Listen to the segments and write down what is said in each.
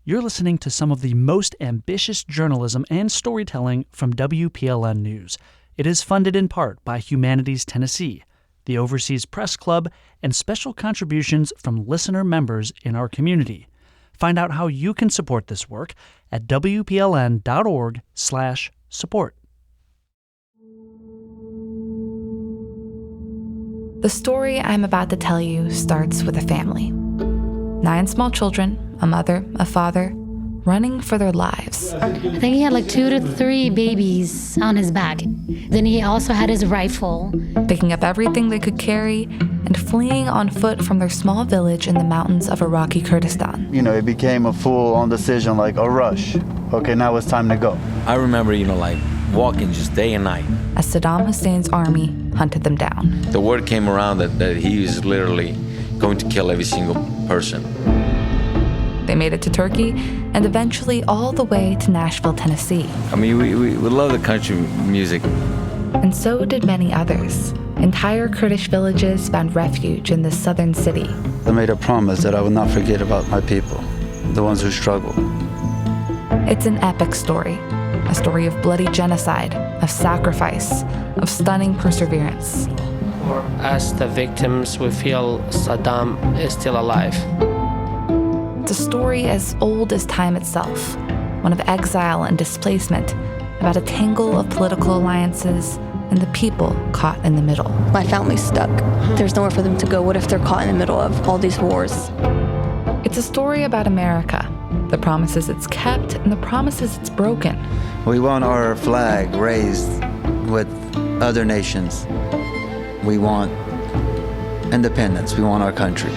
You're listening to some of the most ambitious journalism and storytelling from WPLN News. It is funded in part by Humanities Tennessee, the Overseas Press Club, and special contributions from listener members in our community. Find out how you can support this work at wpln.org/support. The story I'm about to tell you starts with a family. 9 small children, a mother, a father, running for their lives. I think he had like 2 to 3 babies on his back. Then he also had his rifle. Picking up everything they could carry and fleeing on foot from their small village in the mountains of Iraqi Kurdistan. It became a full-on decision, like a rush. Okay, now it's time to go. I remember, walking just day and night. As Saddam Hussein's army hunted them down. The word came around that he was literally going to kill every single person. They made it to Turkey and eventually all the way to Nashville, Tennessee. We love the country music. And so did many others. Entire Kurdish villages found refuge in this southern city. I made a promise that I would not forget about my people, the ones who struggle. It's an epic story. A story of bloody genocide, of sacrifice, of stunning perseverance. For us, the victims, we feel Saddam is still alive. It's a story as old as time itself, one of exile and displacement, about a tangle of political alliances and the people caught in the middle. My family's stuck. There's nowhere for them to go. What if they're caught in the middle of all these wars? It's a story about America, the promises it's kept and the promises it's broken. We want our flag raised with other nations. We want independence. We want our country.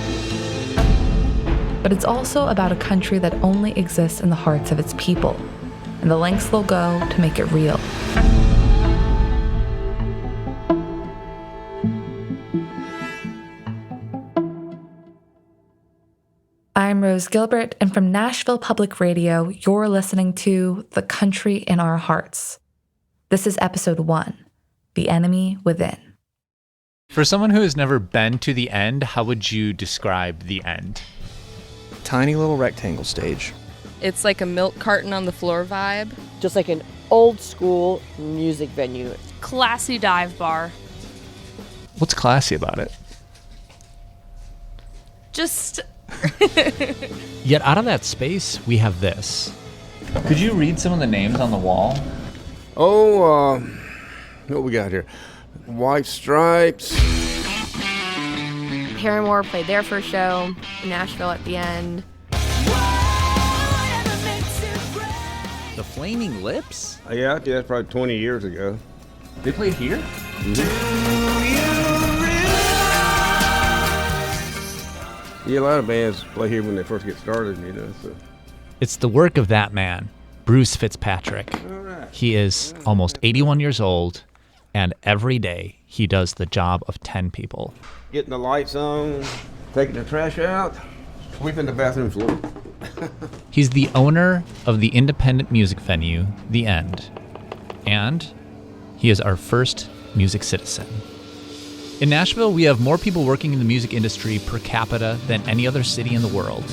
But it's also about a country that only exists in the hearts of its people, and the lengths they'll go to make it real. I'm Rose Gilbert, and from Nashville Public Radio, you're listening to The Country in Our Hearts. This is episode 1, The Enemy Within. For someone who has never been to the end, how would you describe the end? Tiny little rectangle stage. It's like a milk carton on the floor vibe. Just like an old school music venue. Classy dive bar. What's classy about it? Just... Yet out of that space, we have this. Could you read some of the names on the wall? What we got here? White Stripes. Paramore played their first show in Nashville at the end. The Flaming Lips? Yeah, that's probably 20 years ago. They played here? Yeah, a lot of bands play here when they first get started, so. It's the work of that man, Bruce Fitzpatrick. Right. He is almost 81 years old, and every day he does the job of 10 people. Getting the lights on, taking the trash out, sweeping the bathroom floor. He's the owner of the independent music venue, The End, and he is our first music citizen. In Nashville, we have more people working in the music industry per capita than any other city in the world.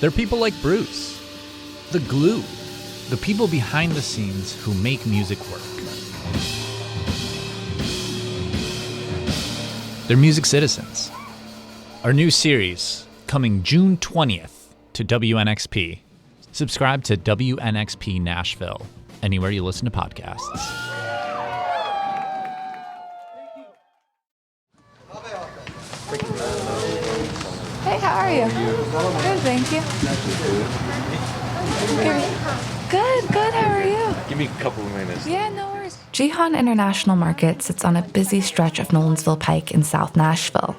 They're people like Bruce, the glue, the people behind the scenes who make music work. They're music citizens. Our new series, coming June 20th to WNXP. Subscribe to WNXP Nashville, anywhere you listen to podcasts. Hey, how are you? Good, thank you. Good, how are you? Give me a couple of minutes. Yeah, no worries. Jihan International Market sits on a busy stretch of Nolensville Pike in South Nashville.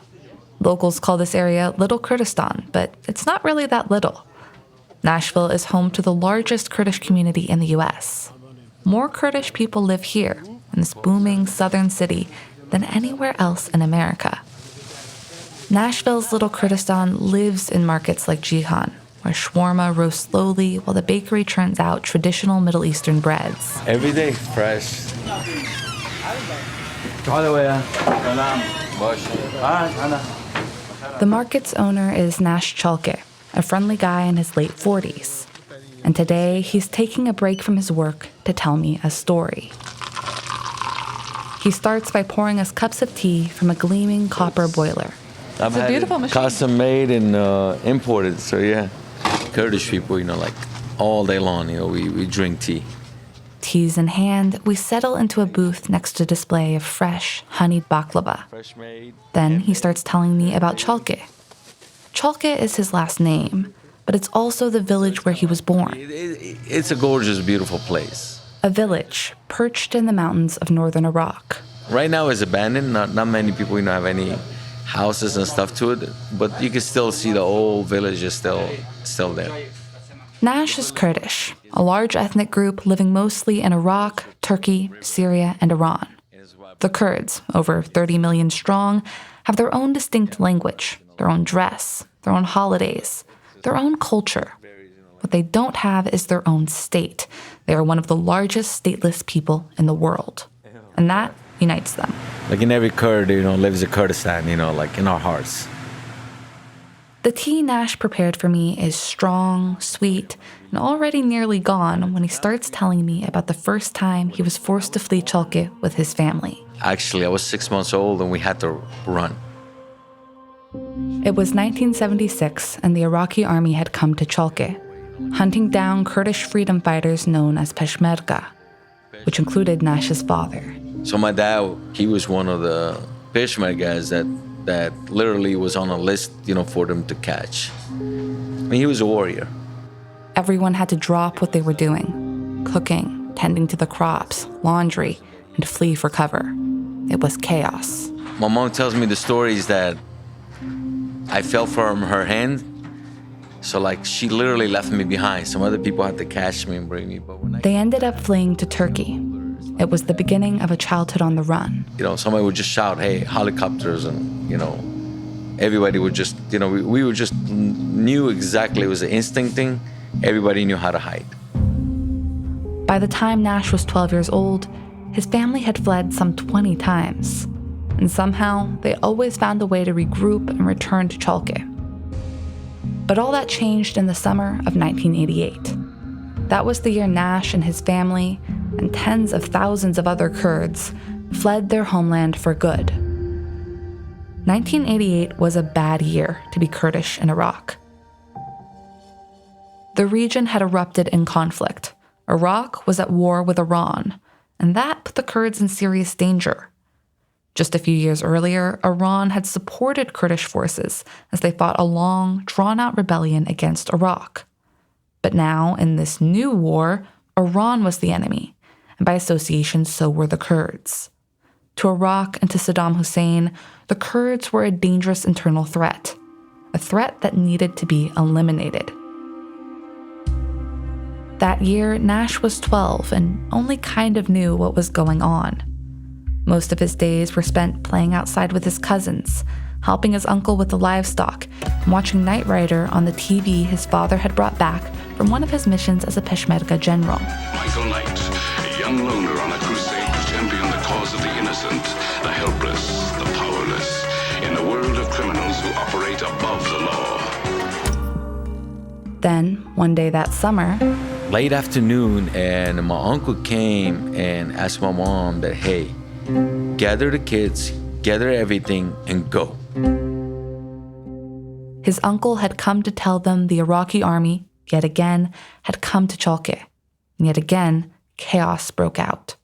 Locals call this area Little Kurdistan, but it's not really that little. Nashville is home to the largest Kurdish community in the U.S. More Kurdish people live here, in this booming southern city, than anywhere else in America. Nashville's Little Kurdistan lives in markets like Jihan, where shawarma roasts slowly while the bakery churns out traditional Middle Eastern breads. Every day fresh. The market's owner is Nash Chalke, a friendly guy in his late 40s. And today, he's taking a break from his work to tell me a story. He starts by pouring us cups of tea from a gleaming copper boiler. It's a beautiful machine. Custom made and imported, so yeah. Kurdish people, like all day long, we drink tea. Teas in hand, we settle into a booth next to a display of fresh, honeyed baklava. Then he starts telling me about Chalke. Chalke is his last name, but it's also the village where he was born. It's a gorgeous, beautiful place. A village perched in the mountains of northern Iraq. Right now it's abandoned. Not many people have any houses and stuff to it, but you can still see the old village is still there. Nash is Kurdish, a large ethnic group living mostly in Iraq, Turkey, Syria, and Iran. The Kurds, over 30 million strong, have their own distinct language, their own dress, their own holidays, their own culture. What they don't have is their own state. They are one of the largest stateless people in the world. And that unites them. Like in every Kurd, lives a Kurdistan, like in our hearts. The tea Nash prepared for me is strong, sweet, and already nearly gone when he starts telling me about the first time he was forced to flee Chalke with his family. Actually, I was 6 months old and we had to run. It was 1976 and the Iraqi army had come to Chalke, hunting down Kurdish freedom fighters known as Peshmerga, which included Nash's father. So my dad, he was one of the Peshmergas that literally was on a list, for them to catch. He was a warrior. Everyone had to drop what they were doing, cooking, tending to the crops, laundry, and flee for cover. It was chaos. My mom tells me the stories that I fell from her hand. So she literally left me behind. Some other people had to catch me and bring me. But they ended up fleeing to Turkey. It was the beginning of a childhood on the run. Somebody would just shout, hey, helicopters, and, everybody would just, we would just knew exactly, it was an instinct thing. Everybody knew how to hide. By the time Nash was 12 years old, his family had fled some 20 times. And somehow, they always found a way to regroup and return to Chalke. But all that changed in the summer of 1988. That was the year Nash and his family, and tens of thousands of other Kurds, fled their homeland for good. 1988 was a bad year to be Kurdish in Iraq. The region had erupted in conflict. Iraq was at war with Iran, and that put the Kurds in serious danger. Just a few years earlier, Iran had supported Kurdish forces as they fought a long, drawn-out rebellion against Iraq. But now, in this new war, Iran was the enemy, and by association, so were the Kurds. To Iraq and to Saddam Hussein, the Kurds were a dangerous internal threat, a threat that needed to be eliminated. That year, Nash was 12 and only kind of knew what was going on. Most of his days were spent playing outside with his cousins, helping his uncle with the livestock, and watching Knight Rider on the TV his father had brought back from one of his missions as a Peshmerga general. Michael Knight, a young loner on a crusade to champion the cause of the innocent, the helpless, the powerless, in a world of criminals who operate above the law. Then, one day that summer, late afternoon, and my uncle came and asked my mom that, hey, gather the kids, gather everything, and go. His uncle had come to tell them the Iraqi army, yet again, had come to Chalke. And yet again, chaos broke out.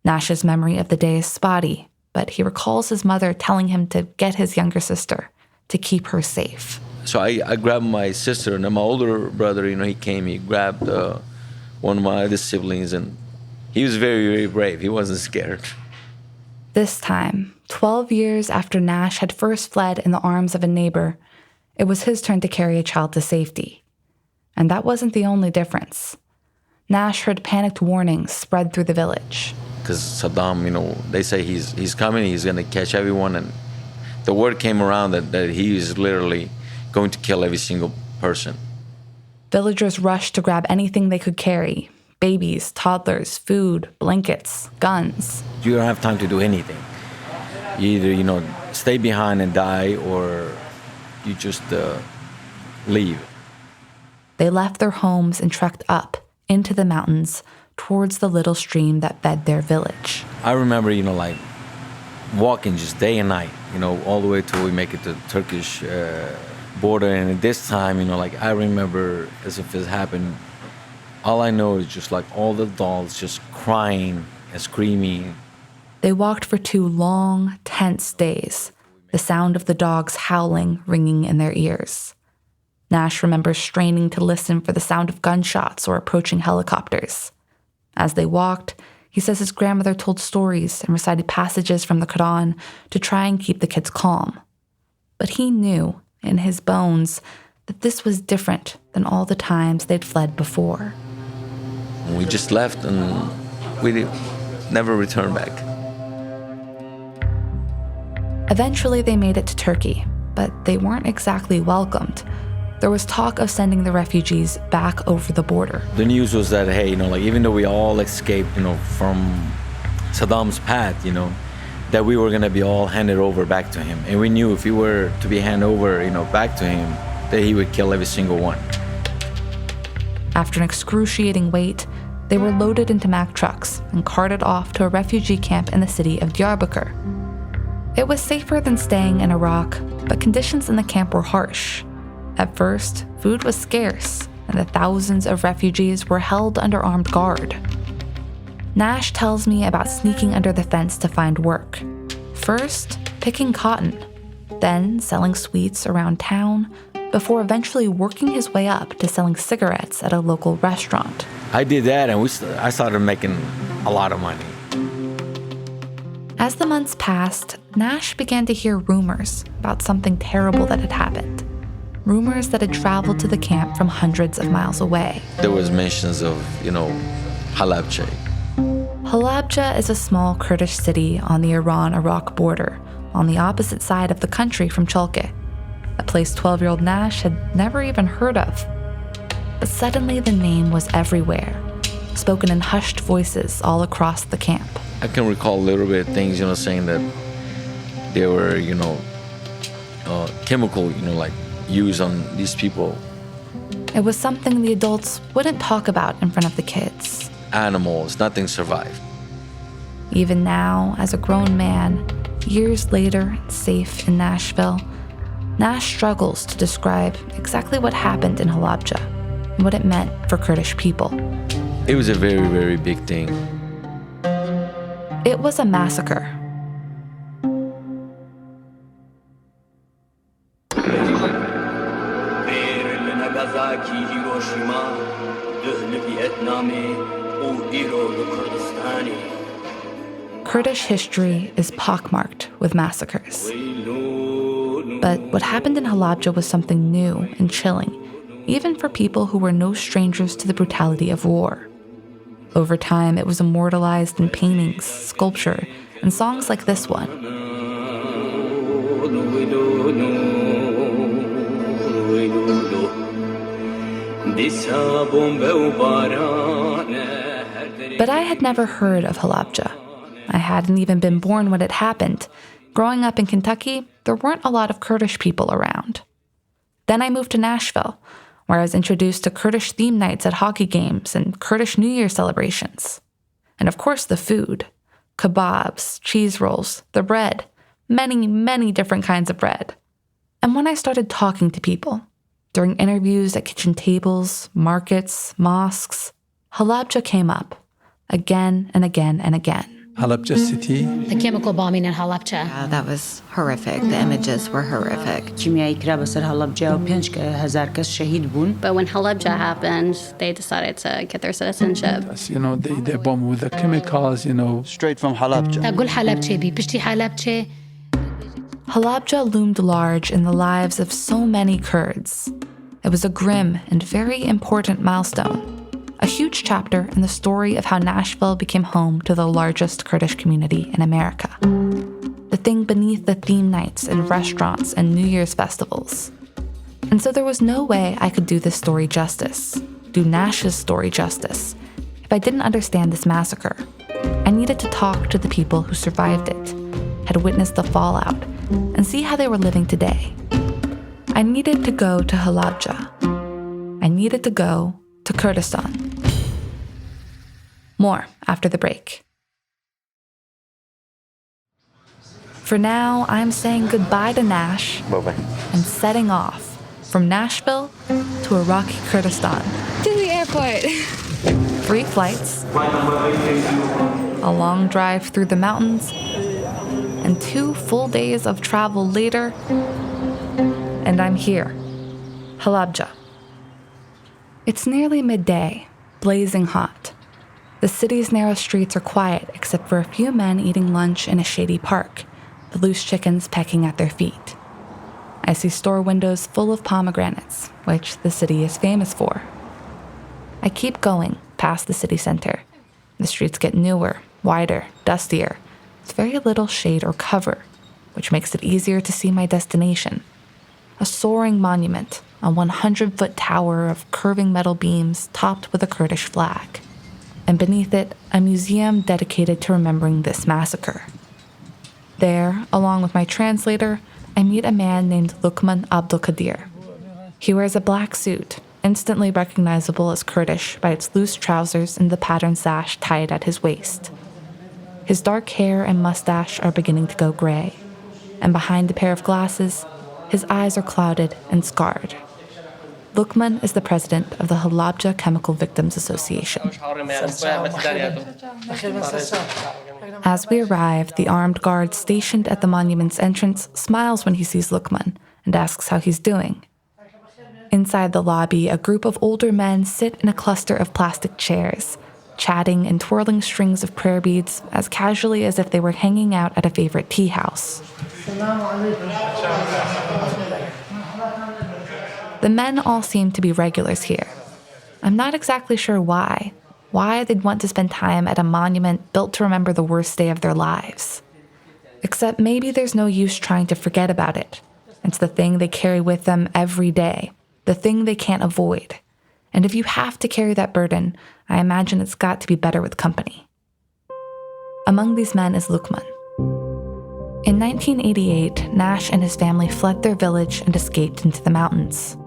Nash's memory of the day is spotty, but he recalls his mother telling him to get his younger sister, to keep her safe. So I grabbed my sister, and then my older brother, he came, he grabbed one of my other siblings, and he was very, very brave. He wasn't scared. This time, 12 years after Nash had first fled in the arms of a neighbor, it was his turn to carry a child to safety. And that wasn't the only difference. Nash heard panicked warnings spread through the village. Because Saddam, they say he's coming, he's going to catch everyone, and the word came around that he is literally going to kill every single person. Villagers rushed to grab anything they could carry: babies, toddlers, food, blankets, guns. You don't have time to do anything. You either, stay behind and die, or you just leave. They left their homes and trekked up into the mountains towards the little stream that fed their village. I remember, like walking just day and night, all the way till we make it to the Turkish border. And at this time, I remember as if it happened. All I know is just like all the dolls just crying and screaming. They walked for 2 long, tense days, the sound of the dogs howling ringing in their ears. Nash remembers straining to listen for the sound of gunshots or approaching helicopters. As they walked, he says his grandmother told stories and recited passages from the Quran to try and keep the kids calm. But he knew, in his bones, that this was different than all the times they'd fled before. We just left and we never returned back. Eventually, they made it to Turkey, but they weren't exactly welcomed. There was talk of sending the refugees back over the border. The news was that, hey, even though we all escaped, from Saddam's path, that we were going to be all handed over back to him. And we knew if we were to be handed over, back to him, that he would kill every single one. After an excruciating wait, they were loaded into Mack trucks and carted off to a refugee camp in the city of Diyarbakir. It was safer than staying in Iraq, but conditions in the camp were harsh. At first, food was scarce, and the thousands of refugees were held under armed guard. Nash tells me about sneaking under the fence to find work. First, picking cotton, then selling sweets around town, before eventually working his way up to selling cigarettes at a local restaurant. I did that, and I started making a lot of money. As the months passed, Nash began to hear rumors about something terrible that had happened. Rumors that had traveled to the camp from hundreds of miles away. There was mentions of, Halabja. Halabja is a small Kurdish city on the Iran-Iraq border, on the opposite side of the country from Chalke, a place 12-year-old Nash had never even heard of. But suddenly the name was everywhere, spoken in hushed voices all across the camp. I can recall a little bit of things, saying that there were, chemical, used on these people. It was something the adults wouldn't talk about in front of the kids. Animals, nothing survived. Even now, as a grown man, years later, safe in Nashville, Nash struggles to describe exactly what happened in Halabja and what it meant for Kurdish people. It was a very, very big thing. It was a massacre. Kurdish history is pockmarked with massacres. But what happened in Halabja was something new and chilling, even for people who were no strangers to the brutality of war. Over time, it was immortalized in paintings, sculpture, and songs like this one. But I had never heard of Halabja. I hadn't even been born when it happened. Growing up in Kentucky, there weren't a lot of Kurdish people around. Then I moved to Nashville, where I was introduced to Kurdish theme nights at hockey games and Kurdish New Year celebrations. And of course the food. Kebabs, cheese rolls, the bread, many, many different kinds of bread. And when I started talking to people, during interviews at kitchen tables, markets, mosques, Halabja came up, again and again and again. Halabja city. The chemical bombing in Halabja. Yeah, that was horrific. The images were horrific. But when Halabja happened, they decided to get their citizenship. They bomb with the chemicals, Straight from Halabja. Halabja loomed large in the lives of so many Kurds. It was a grim and very important milestone. A huge chapter in the story of how Nashville became home to the largest Kurdish community in America. The thing beneath the theme nights and restaurants and New Year's festivals. And so there was no way I could do this story justice, do Nash's story justice, if I didn't understand this massacre. I needed to talk to the people who survived it, had witnessed the fallout, and see how they were living today. I needed to go to Halabja. I needed to go to Kurdistan. More after the break. For now, I'm saying goodbye to Nash and setting off from Nashville to Iraqi Kurdistan. To the airport. 3 flights, a long drive through the mountains, and 2 full days of travel later, and I'm here, Halabja. It's nearly midday, blazing hot. The city's narrow streets are quiet except for a few men eating lunch in a shady park, the loose chickens pecking at their feet. I see store windows full of pomegranates, which the city is famous for. I keep going past the city center. The streets get newer, wider, dustier, with very little shade or cover, which makes it easier to see my destination. A soaring monument, a 100-foot tower of curving metal beams topped with a Kurdish flag. And beneath it, a museum dedicated to remembering this massacre. There, along with my translator, I meet a man named Lukman Abdulkadir. He wears a black suit, instantly recognizable as Kurdish by its loose trousers and the patterned sash tied at his waist. His dark hair and mustache are beginning to go gray, and behind a pair of glasses, his eyes are clouded and scarred. Lukman is the president of the Halabja Chemical Victims Association. As we arrive, the armed guard stationed at the monument's entrance smiles when he sees Lukman and asks how he's doing. Inside the lobby, a group of older men sit in a cluster of plastic chairs, chatting and twirling strings of prayer beads as casually as if they were hanging out at a favorite tea house. The men all seem to be regulars here. I'm not exactly sure why they'd want to spend time at a monument built to remember the worst day of their lives. Except maybe there's no use trying to forget about it. It's the thing they carry with them every day, the thing they can't avoid. And if you have to carry that burden, I imagine it's got to be better with company. Among these men is Lukman. In 1988, Nash and his family fled their village and escaped into the mountains.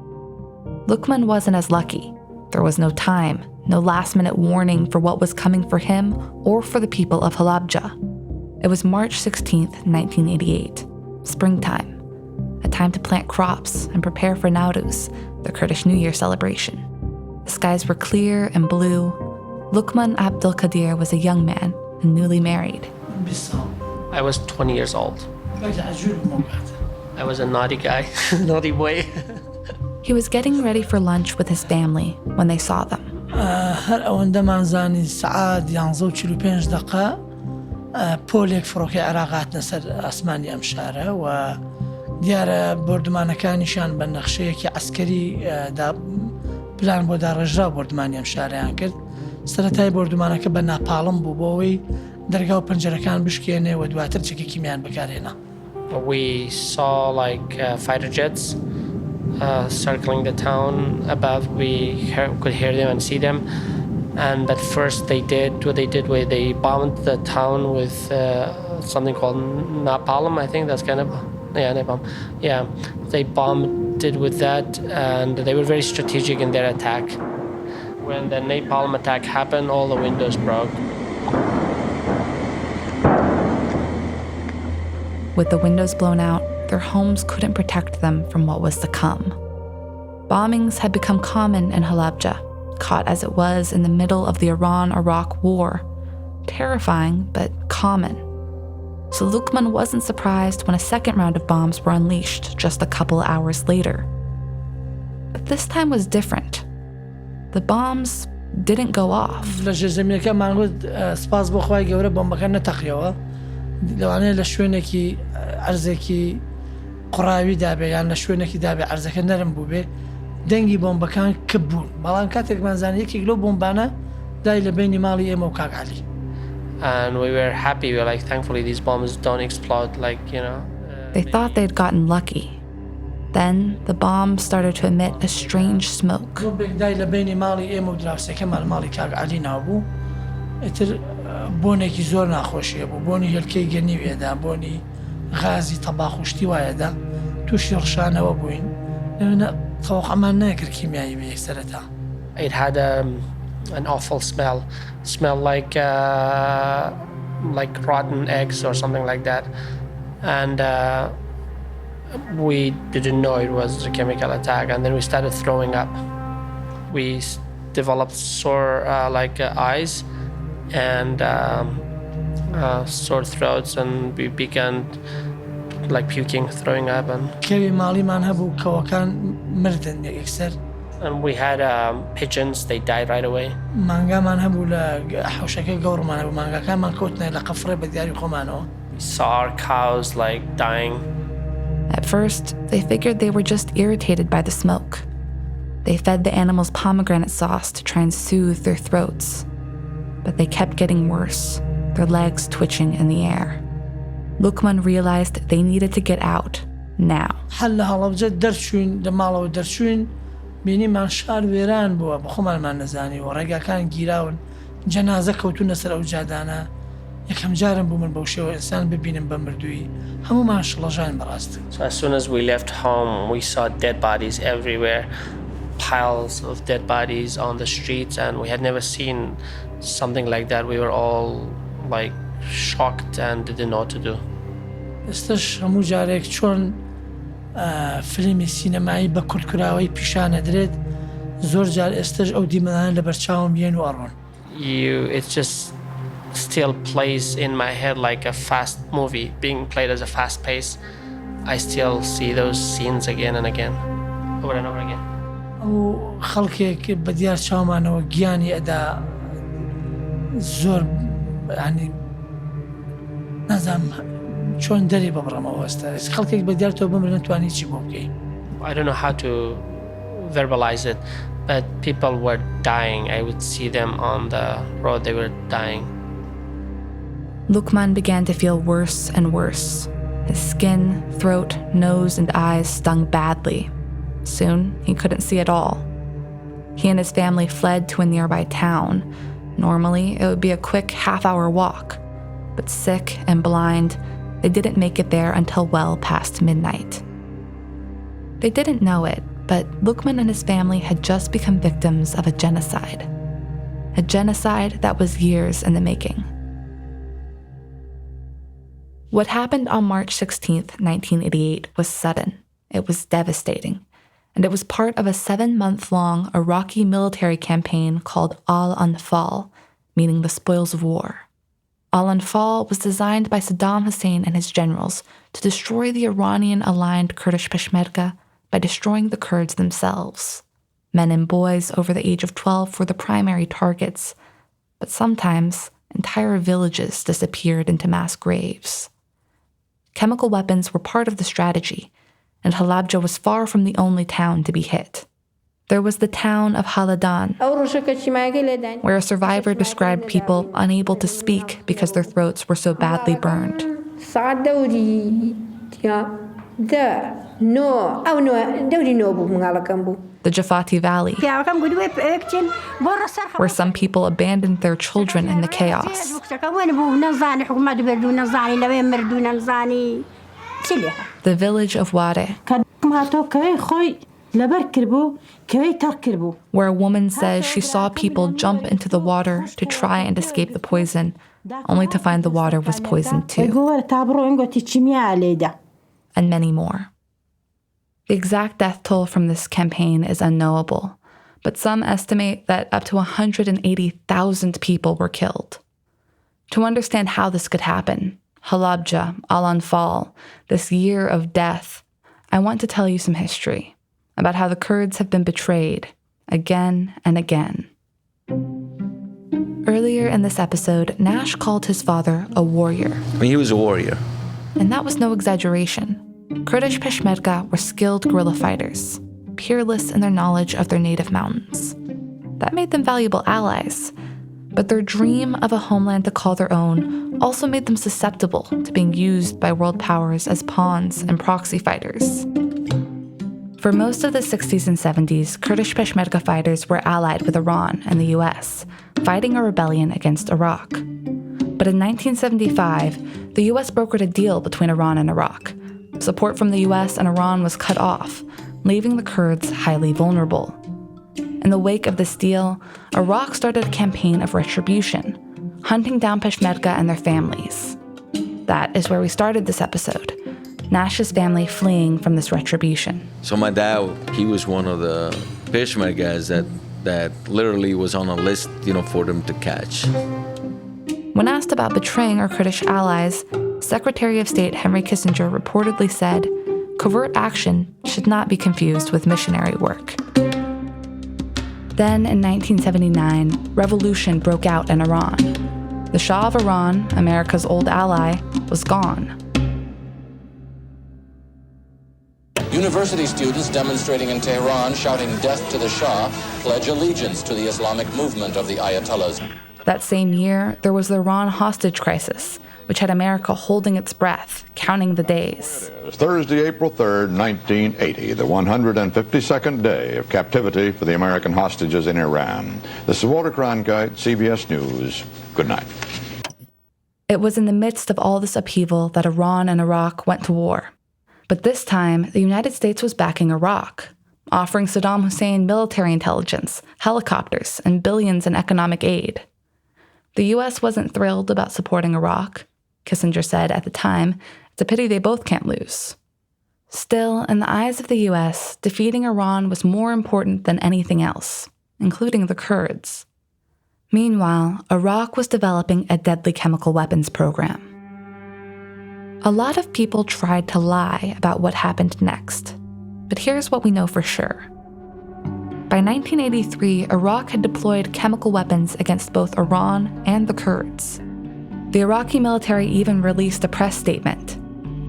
Lukman wasn't as lucky. There was no time, no last-minute warning for what was coming for him or for the people of Halabja. It was March 16th, 1988, springtime, a time to plant crops and prepare for Nowruz, the Kurdish New Year celebration. The skies were clear and blue. Lukman Abdulkadir was a young man and newly married. I was 20 years old. I was a naughty guy, naughty boy. He was getting ready for lunch with his family when they saw them. پۆلێک فڕۆکەی عێراقات لەسەر ئاسمانی ئەم شارە و دیارە بۆردمانەکانیشان بە نەخشەیەکی عەسکەری پلان بۆ داڕێژرا بۆردمانی ئەم شارەیان کرد. سەرەتای بۆردمانەکە بە ناپاڵم بوو بۆەوەی دەرگا و پەنجەرەکان بشکێنێ و دواتر چەکێکیمیان بەکارهێنا. We saw like fighter jets circling the town above. We could hear them and see them. And at first they did where they bombed the town with something called napalm. I think that's kind of, napalm. Yeah, they bombed it with that, and they were very strategic in their attack. When the napalm attack happened, all the windows broke. With the windows blown out, their homes couldn't protect them from what was to come. Bombings had become common in Halabja, caught as it was in the middle of the Iran-Iraq war. Terrifying, but common. So Lukman wasn't surprised when a second round of bombs were unleashed just a couple hours later. But this time was different. The bombs didn't go off. دەنگی بۆمبەکان کب بوون بەڵام کاتێکمان زانی یەکێک لەو بۆمبانە دای لە بینی ماڵی ئێمە و کاک عەلی. And we were happy. We were like, thankfully these bombs don't explode, like, you know. They thought they'd gotten lucky. Then the bomb started to emit a strange smoke. دای لە بینی ماڵی ئێمە و دراوسەکەمان ماڵی کاک عەلی ناوبوو. ئیتر بۆنێکی زۆر ناخۆشیە بوو. بۆنی هێلکەی گەنیوێدا، بۆنی غازی تەباخ و شتی وایەدا. تووشی ڕشانەوە بووین. توقعمان ناكر كيميائي بيكسرتها. It had an awful smell like rotten eggs or something like that, and we didn't know it was a chemical attack, and then we started throwing up. We developed sore eyes and sore throats, and we began like puking, throwing up, and كوي مالي ما هبو كوكان مردن يكسر. And we had pigeons, they died right away. مانجا ما هبو لا حوشك جور ما هبو مانجا كان ما كوتنا لقفرة بدياري قمانو. We saw our cows like dying. At first, they figured they were just irritated by the smoke. They fed the animals pomegranate sauce to try and soothe their throats. But they kept getting worse, their legs twitching in the air. Lukman realized they needed to get out, now. حلها الله بجد درشون دماله ودرشون بيني ما شار ويران بوا بخمال ما نزاني ورجع كان جيراون جنازة كوتون سر أوجادانا يكم جارم بومن بوشي وإنسان ببينن بمردوي همو ما شاء الله جاين براست. So as soon as we left home, we saw dead bodies everywhere, piles of dead bodies on the streets, and we had never seen something like that. We were all like shocked and didn't know what to do. استش همو جارك چون فیلمی سینمایی با کردکراوی پیشانه درد زور جار استش او دیمدان لبرچاوم ین و آرون. It just still plays in my head like a fast movie being played as a fast pace. I still see those scenes again and again, over and over again. او خلقك بديار شامان و گیانی ادا زور يعني نظام چون دری ببرم اوستا خلقك بديار تو بمرن توانی چی بوکی. I don't know how to verbalize it, but people were dying. I would see them on the road, they were dying. Lukman began to feel worse and worse. His skin, throat, nose, and eyes stung badly. Soon, he couldn't see at all. He and his family fled to a nearby town. Normally, it would be a quick half-hour walk. But sick and blind, they didn't make it there until well past midnight. They didn't know it, but Lukman and his family had just become victims of a genocide. A genocide that was years in the making. What happened on March 16th, 1988 was sudden. It was devastating. And it was part of a 7-month-long Iraqi military campaign called Al-Anfal, meaning the spoils of war. Al-Anfal was designed by Saddam Hussein and his generals to destroy the Iranian-aligned Kurdish Peshmerga by destroying the Kurds themselves. Men and boys over the age of 12 were the primary targets, but sometimes entire villages disappeared into mass graves. Chemical weapons were part of the strategy, and Halabja was far from the only town to be hit. There was the town of Haladan, where a survivor described people unable to speak because their throats were so badly burned. The Jafati Valley, where some people abandoned their children in the chaos. The village of Ware, where a woman says she saw people jump into the water to try and escape the poison, only to find the water was poisoned too. And many more. The exact death toll from this campaign is unknowable, but some estimate that up to 180,000 people were killed. To understand how this could happen, Halabja, Al-Anfal, this year of death, I want to tell you some history about how the Kurds have been betrayed again and again. Earlier in this episode, Nash called his father a warrior. He was a warrior. And that was no exaggeration. Kurdish Peshmerga were skilled guerrilla fighters, peerless in their knowledge of their native mountains. That made them valuable allies, but their dream of a homeland to call their own also made them susceptible to being used by world powers as pawns and proxy fighters. For most of the 60s and 70s, Kurdish Peshmerga fighters were allied with Iran and the US, fighting a rebellion against Iraq. But in 1975, the US brokered a deal between Iran and Iraq. Support from the US and Iran was cut off, leaving the Kurds highly vulnerable. In the wake of this deal, Iraq started a campaign of retribution, hunting down Peshmerga and their families. That is where we started this episode, Nash's family fleeing from this retribution. So my dad, he was one of the Peshmergas that literally was on a list, for them to catch. When asked about betraying our Kurdish allies, Secretary of State Henry Kissinger reportedly said, covert action should not be confused with missionary work. Then, in 1979, revolution broke out in Iran. The Shah of Iran, America's old ally, was gone. University students demonstrating in Tehran, shouting death to the Shah, pledge allegiance to the Islamic movement of the Ayatollahs. That same year, there was the Iran hostage crisis, which had America holding its breath, counting the days. Thursday, April 3rd, 1980, the 152nd day of captivity for the American hostages in Iran. This is Walter Cronkite, CBS News. Good night. It was in the midst of all this upheaval that Iran and Iraq went to war. But this time, the United States was backing Iraq, offering Saddam Hussein military intelligence, helicopters, and billions in economic aid. The U.S. wasn't thrilled about supporting Iraq. Kissinger said at the time, it's a pity they both can't lose. Still, in the eyes of the U.S., defeating Iran was more important than anything else, including the Kurds. Meanwhile, Iraq was developing a deadly chemical weapons program. A lot of people tried to lie about what happened next, but here's what we know for sure. By 1983, Iraq had deployed chemical weapons against both Iran and the Kurds. The Iraqi military even released a press statement,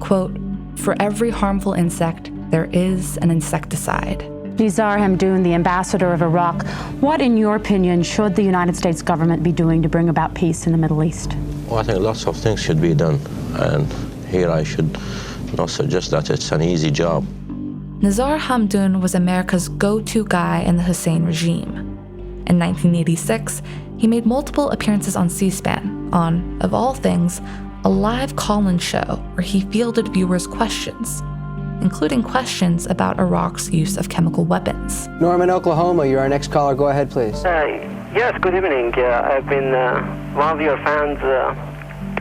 quote, "For every harmful insect, there is an insecticide." Nizar Hamdoun, the ambassador of Iraq, what, in your opinion, should the United States government be doing to bring about peace in the Middle East? Well, I think lots of things should be done, and here I should not suggest that it's an easy job. Nizar Hamdoun was America's go-to guy in the Hussein regime. In 1986, he made multiple appearances on C-SPAN on, of all things, a live call-in show where he fielded viewers' questions, including questions about Iraq's use of chemical weapons. Norman, Oklahoma, you're our next caller. Go ahead, please. Yes, good evening. I've been one of your fans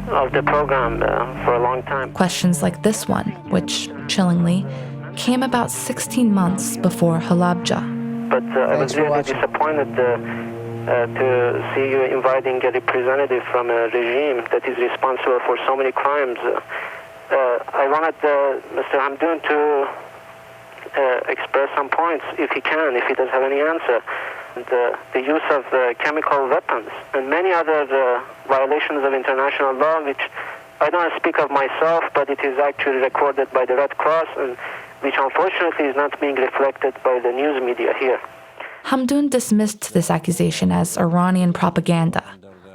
of the program for a long time. Questions like this one, which, chillingly, came about 16 months before Halabja. But I was really disappointed to see you inviting a representative from a regime that is responsible for so many crimes. I wanted Mr. Hamdoun to express some points, if he can, if he does have any answer. The use of chemical weapons and many other violations of international law, which I don't speak of myself, but it is actually recorded by the Red Cross, and which unfortunately is not being reflected by the news media here. Hamdoun dismissed this accusation as Iranian propaganda,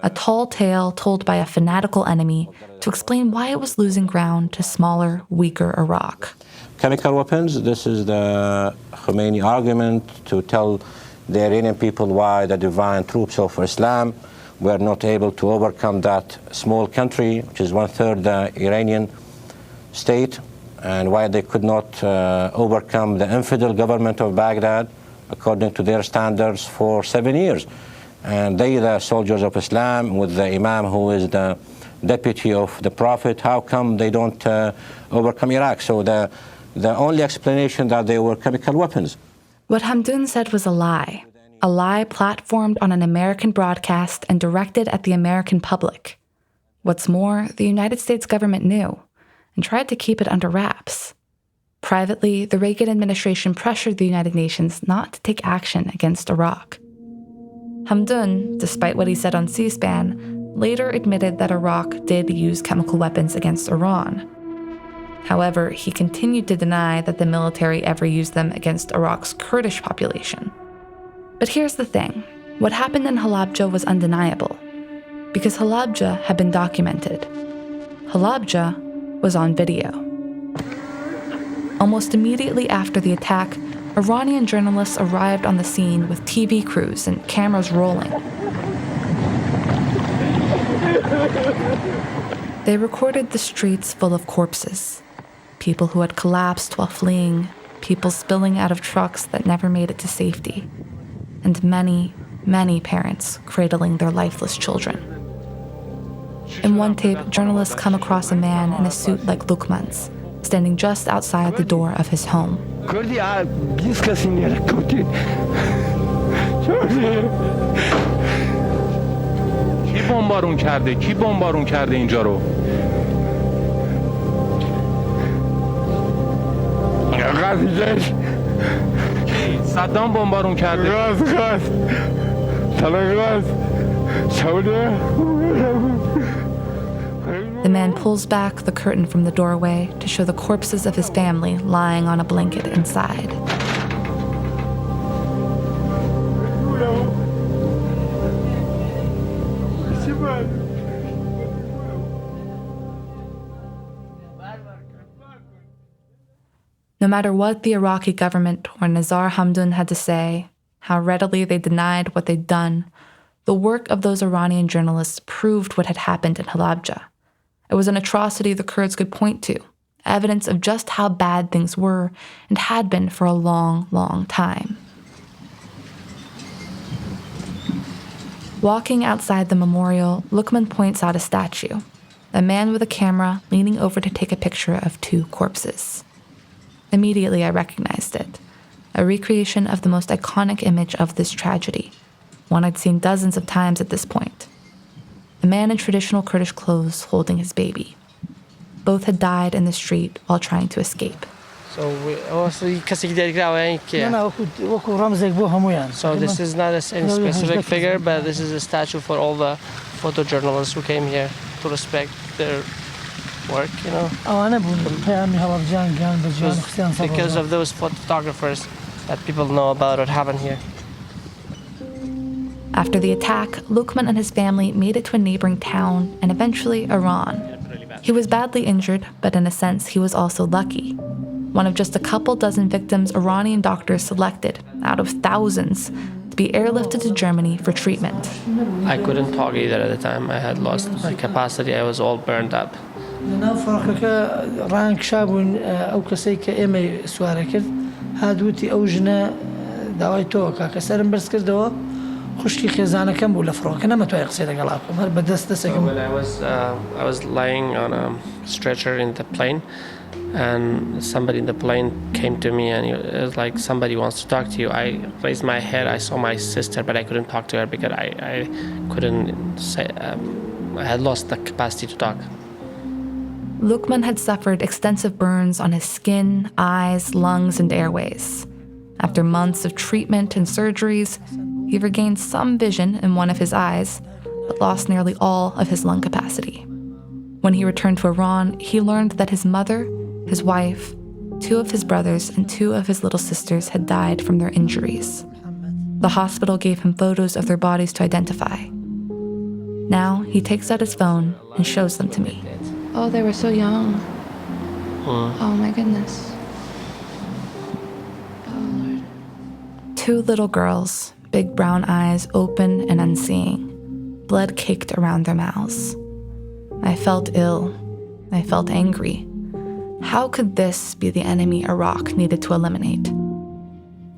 a tall tale told by a fanatical enemy to explain why it was losing ground to smaller, weaker Iraq. Chemical weapons, this is the Khomeini argument to tell the Iranian people why the divine troops of Islam were not able to overcome that small country, which is one-third the Iranian state, and why they could not overcome the infidel government of Baghdad, according to their standards, for 7 years. And they, the soldiers of Islam, with the Imam who is the deputy of the Prophet, how come they don't overcome Iraq? So the only explanation that they were chemical weapons. What Hamdoun said was a lie platformed on an American broadcast and directed at the American public. What's more, the United States government knew and tried to keep it under wraps. Privately, the Reagan administration pressured the United Nations not to take action against Iraq. Hamdoun, despite what he said on C-SPAN, later admitted that Iraq did use chemical weapons against Iran. However, he continued to deny that the military ever used them against Iraq's Kurdish population. But here's the thing. What happened in Halabja was undeniable, because Halabja had been documented. Halabja was on video. Almost immediately after the attack, Iranian journalists arrived on the scene with TV crews and cameras rolling. They recorded the streets full of corpses, people who had collapsed while fleeing, people spilling out of trucks that never made it to safety, and many, many parents cradling their lifeless children. In one tape, journalists come across a man in a suit like Lukman's, standing just outside the door of his home. کی بمبارون کرده؟ کی بمبارون کرده اینجا رو؟ غزیش کی؟ صدام بمبارون کرده؟ غز The man pulls back the curtain from the doorway to show the corpses of his family lying on a blanket inside. No matter what the Iraqi government or Nizar Hamdan had to say, how readily they denied what they'd done, the work of those Iranian journalists proved what had happened in Halabja. It was an atrocity the Kurds could point to, evidence of just how bad things were and had been for a long, long time. Walking outside the memorial, Lukman points out a statue, a man with a camera leaning over to take a picture of two corpses. Immediately, I recognized it, a recreation of the most iconic image of this tragedy, one I'd seen dozens of times at this point. A man in traditional Kurdish clothes holding his baby. Both had died in the street while trying to escape. So this is not any specific figure, but this is a statue for all the photojournalists who came here to respect their work, you know. Because of those photographers that people know about what happened here. After the attack, Lukman and his family made it to a neighboring town and eventually Iran. He was badly injured, but in a sense, he was also lucky. One of just a couple dozen victims Iranian doctors selected, out of thousands, to be airlifted to Germany for treatment. I couldn't talk either at the time. I had lost my capacity. I was all burned up. I was lying on a stretcher in the plane, and somebody in the plane came to me and it was like, somebody wants to talk to you. I raised my head. I saw my sister, but I couldn't talk to her because I couldn't say, I had lost the capacity to talk. Lukman had suffered extensive burns on his skin, eyes, lungs, and airways. After months of treatment and surgeries, he regained some vision in one of his eyes, but lost nearly all of his lung capacity. When he returned to Iran, he learned that his mother, his wife, 2 of his brothers, and 2 of his little sisters had died from their injuries. The hospital gave him photos of their bodies to identify. Now he takes out his phone and shows them to me. Oh, they were so young. Oh my goodness. 2 little girls, big brown eyes open and unseeing, blood caked around their mouths. I felt ill. I felt angry. How could this be the enemy Iraq needed to eliminate?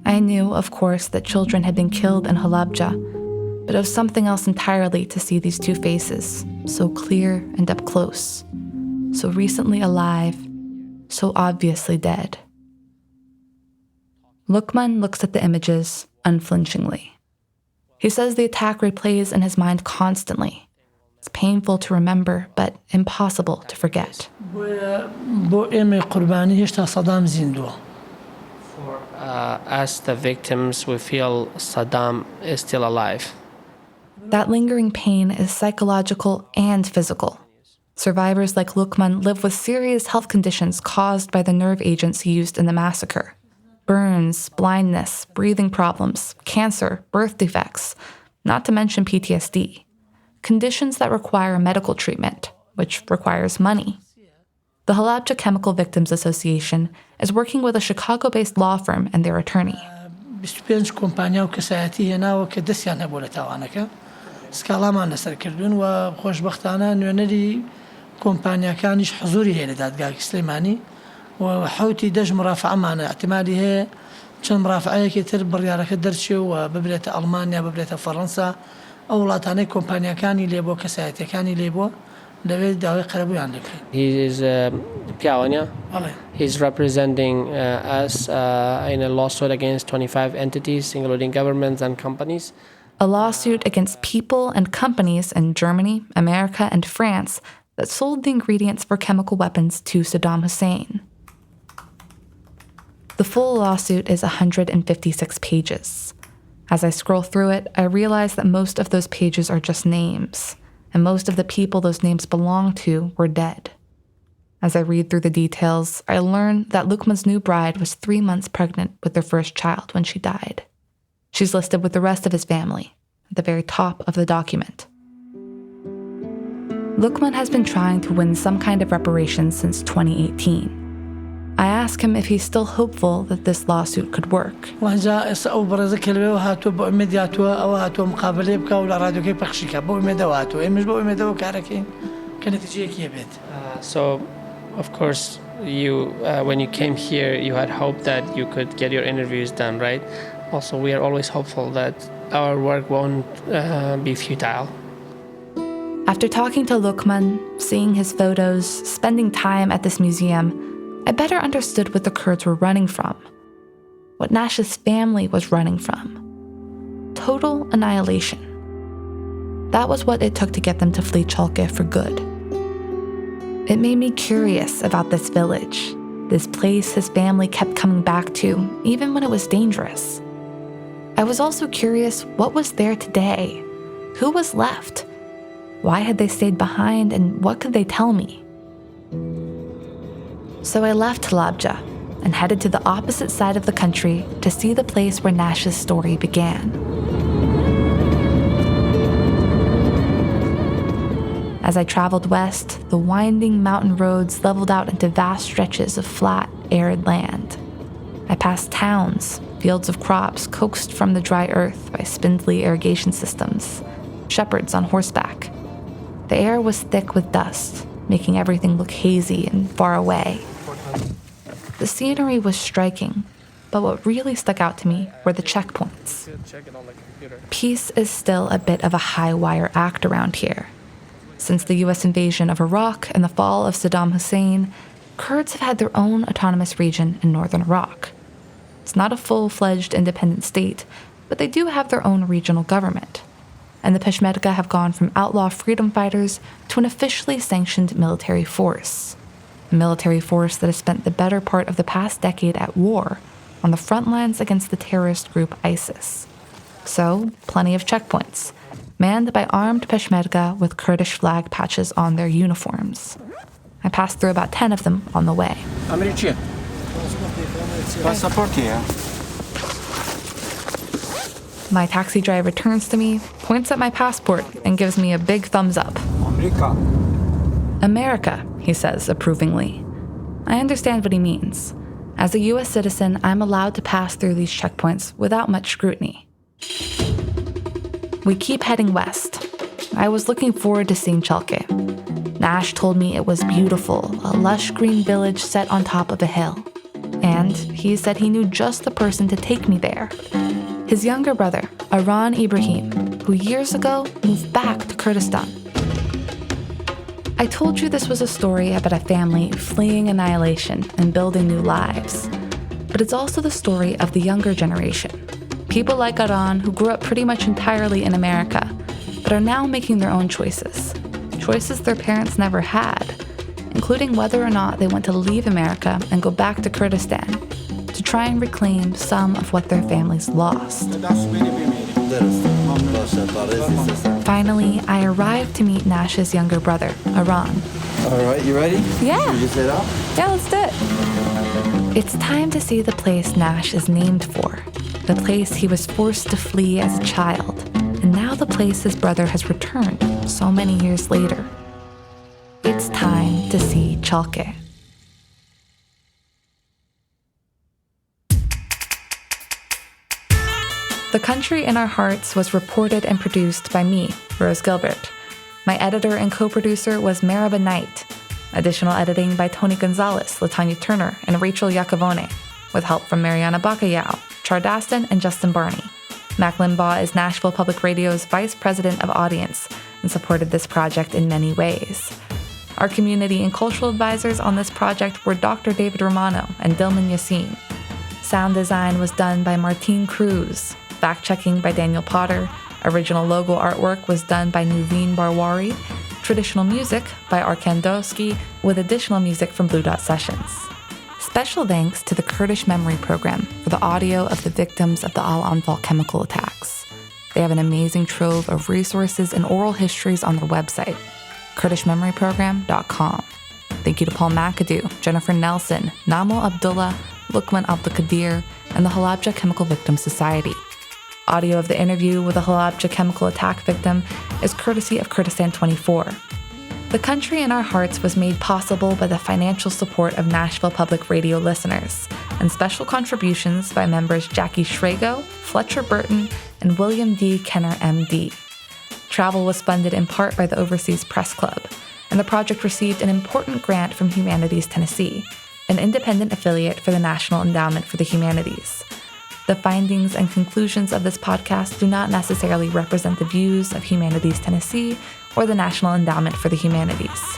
I knew, of course, that children had been killed in Halabja, but it was something else entirely to see these 2 faces, so clear and up close, so recently alive, so obviously dead. Lukman looks at the images unflinchingly. He says the attack replays in his mind constantly. It's painful to remember, but impossible to forget. For us, the victims, we feel Saddam is still alive. That lingering pain is psychological and physical. Survivors like Lukman live with serious health conditions caused by the nerve agents used in the massacre. Burns, blindness, breathing problems, cancer, birth defects, not to mention PTSD. Conditions that require medical treatment, which requires money. The Halabja Chemical Victims Association is working with a Chicago-based law firm and their attorney. وحوتي دج مرافعة معنا اعتمادي هي چەند مرافعەیەکی تر بڕیارەکە دەرچێ و ببرێتە ئەڵمانیا ببرێتە فەڕەنسا ئەو وڵاتانەی کۆمپانیەکانی لێبۆ کەسایەتیەکانی لێبۆ دەوێت داوای قەرەبوویان لێکرێت. He is پیاوانیا. He's representing us in a lawsuit against 25 entities, including governments and companies. A lawsuit against people and companies in Germany, America, and France that sold the ingredients for chemical weapons to Saddam Hussein. The full lawsuit is 156 pages. As I scroll through it, I realize that most of those pages are just names, and most of the people those names belong to were dead. As I read through the details, I learn that Luqman's new bride was 3 months pregnant with their first child when she died. She's listed with the rest of his family at the very top of the document. Luqman has been trying to win some kind of reparations since 2018. I ask him if he's still hopeful that this lawsuit could work. So, of course, you when you came here, you had hope that you could get your interviews done, right? Also, we are always hopeful that our work won't be futile. After talking to Luqman, seeing his photos, spending time at this museum, I better understood what the Kurds were running from, what Nash's family was running from. Total annihilation. That was what it took to get them to flee Chalke for good. It made me curious about this village, this place his family kept coming back to, even when it was dangerous. I was also curious what was there today, who was left, why had they stayed behind, and what could they tell me? So I left Halabja and headed to the opposite side of the country to see the place where Nash's story began. As I traveled west, the winding mountain roads leveled out into vast stretches of flat, arid land. I passed towns, fields of crops coaxed from the dry earth by spindly irrigation systems, shepherds on horseback. The air was thick with dust, making everything look hazy and far away. The scenery was striking, but what really stuck out to me were the checkpoints. Peace is still a bit of a high-wire act around here. Since the US invasion of Iraq and the fall of Saddam Hussein, Kurds have had their own autonomous region in northern Iraq. It's not a full-fledged independent state, but they do have their own regional government. And the Peshmerga have gone from outlaw freedom fighters to an officially sanctioned military force. A military force that has spent the better part of the past decade at war on the front lines against the terrorist group ISIS. So, plenty of checkpoints, manned by armed Peshmerga with Kurdish flag patches on their uniforms. I passed through about 10 of them on the way. My taxi driver turns to me, points at my passport, and gives me a big thumbs up. America, he says approvingly. I understand what he means. As a US citizen, I'm allowed to pass through these checkpoints without much scrutiny. We keep heading west. I was looking forward to seeing Chalke. Nash told me it was beautiful, a lush green village set on top of a hill. And he said he knew just the person to take me there. His younger brother, Aran Ibrahim, who years ago moved back to Kurdistan. I told you this was a story about a family fleeing annihilation and building new lives. But it's also the story of the younger generation. People like Aran who grew up pretty much entirely in America, but are now making their own choices. Choices their parents never had, including whether or not they want to leave America and go back to Kurdistan to try and reclaim some of what their families lost. Finally, I arrived to meet Nash's younger brother, Aran. All right, you ready? Yeah. Should we just head out? Yeah, let's do it. It's time to see the place Nash is named for, the place he was forced to flee as a child, and now the place his brother has returned so many years later. It's time to see Chalke. The Country in Our Hearts was reported and produced by me, Rose Gilbert. My editor and co-producer was Maraba Knight. Additional editing by Tony Gonzalez, Latanya Turner, and Rachel Iacovone, with help from Mariana Bacallao, Char Daston, and Justin Barney. Mac Limbaugh is Nashville Public Radio's Vice President of Audience and supported this project in many ways. Our community and cultural advisors on this project were Dr. David Romano and Dilman Yassin. Sound design was done by Martine Cruz, fact-checking by Daniel Potter, original logo artwork was done by Nuveen Barwari, traditional music by Arkandowski, with additional music from Blue Dot Sessions. Special thanks to the Kurdish Memory Program for the audio of the victims of the Al Anfal chemical attacks. They have an amazing trove of resources and oral histories on their website, kurdishmemoryprogram.com. Thank you to Paul McAdoo, Jennifer Nelson, Namo Abdullah, Lukman Abdelkadir, and the Halabja Chemical Victims Society. Audio of the interview with the Halabja chemical attack victim is courtesy of Kurdistan 24. The Country in Our Hearts was made possible by the financial support of Nashville Public Radio listeners and special contributions by members Jackie Schrago, Fletcher Burton, and William D. Kenner, M.D. Travel was funded in part by the Overseas Press Club, and the project received an important grant from Humanities Tennessee, an independent affiliate for the National Endowment for the Humanities. The findings and conclusions of this podcast do not necessarily represent the views of Humanities Tennessee or the National Endowment for the Humanities.